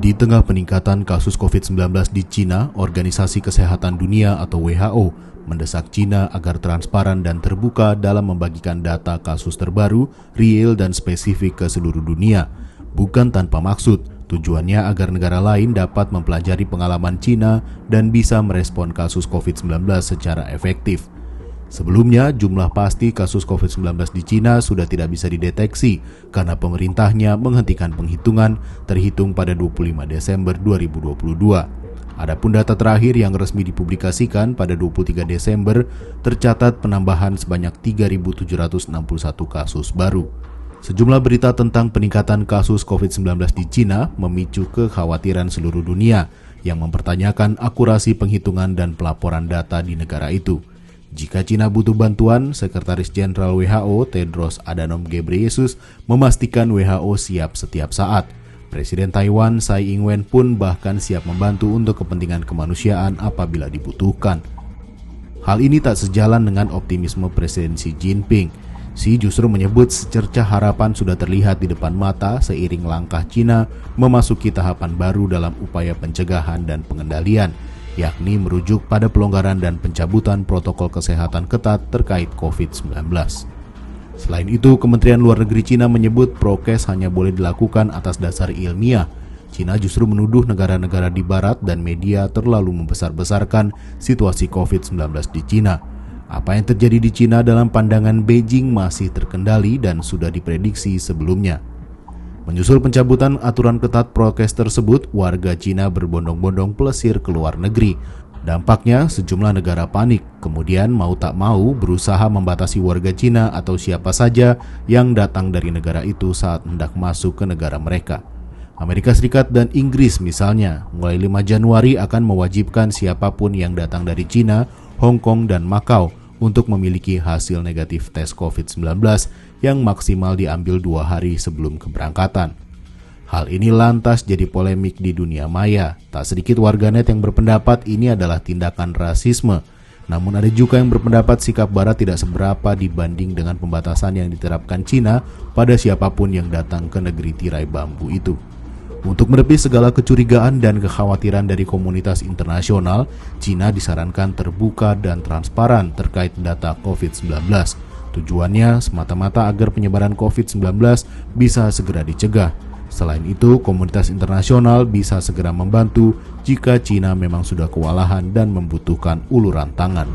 Di tengah peningkatan kasus COVID-19 di Cina, Organisasi Kesehatan Dunia atau WHO mendesak Cina agar transparan dan terbuka dalam membagikan data kasus terbaru, real dan spesifik ke seluruh dunia. Bukan tanpa maksud, tujuannya agar negara lain dapat mempelajari pengalaman Cina dan bisa merespon kasus COVID-19 secara efektif. Sebelumnya, jumlah pasti kasus COVID-19 di Cina sudah tidak bisa dideteksi karena pemerintahnya menghentikan penghitungan terhitung pada 25 Desember 2022. Adapun data terakhir yang resmi dipublikasikan pada 23 Desember tercatat penambahan sebanyak 3.761 kasus baru. Sejumlah berita tentang peningkatan kasus COVID-19 di Cina memicu kekhawatiran seluruh dunia yang mempertanyakan akurasi penghitungan dan pelaporan data di negara itu. Jika Cina butuh bantuan, Sekretaris Jenderal WHO Tedros Adhanom Ghebreyesus memastikan WHO siap setiap saat. Presiden Taiwan Tsai Ing-wen pun bahkan siap membantu untuk kepentingan kemanusiaan apabila dibutuhkan. Hal ini tak sejalan dengan optimisme Presiden Xi Jinping. Xi justru menyebut secercah harapan sudah terlihat di depan mata seiring langkah Cina memasuki tahapan baru dalam upaya pencegahan dan pengendalian, yakni merujuk pada pelonggaran dan pencabutan protokol kesehatan ketat terkait COVID-19. Selain itu, Kementerian Luar Negeri Cina menyebut prokes hanya boleh dilakukan atas dasar ilmiah. Cina justru menuduh negara-negara di barat dan media terlalu membesar-besarkan situasi COVID-19 di Cina. Apa yang terjadi di Cina dalam pandangan Beijing masih terkendali dan sudah diprediksi sebelumnya. Menyusul pencabutan aturan ketat prokes tersebut, warga Cina berbondong-bondong plesir ke luar negeri. Dampaknya, sejumlah negara panik, kemudian mau tak mau berusaha membatasi warga Cina atau siapa saja yang datang dari negara itu saat hendak masuk ke negara mereka. Amerika Serikat dan Inggris misalnya, mulai 5 Januari akan mewajibkan siapapun yang datang dari Cina, Hong Kong, dan Makau untuk memiliki hasil negatif tes COVID-19 yang maksimal diambil 2 hari sebelum keberangkatan. Hal ini lantas jadi polemik di dunia maya. Tak sedikit warganet yang berpendapat ini adalah tindakan rasisme. Namun ada juga yang berpendapat sikap Barat tidak seberapa dibanding dengan pembatasan yang diterapkan Cina pada siapapun yang datang ke negeri tirai bambu itu. Untuk menepis segala kecurigaan dan kekhawatiran dari komunitas internasional, Cina disarankan terbuka dan transparan terkait data COVID-19. Tujuannya semata-mata agar penyebaran COVID-19 bisa segera dicegah. Selain itu, komunitas internasional bisa segera membantu jika Cina memang sudah kewalahan dan membutuhkan uluran tangan.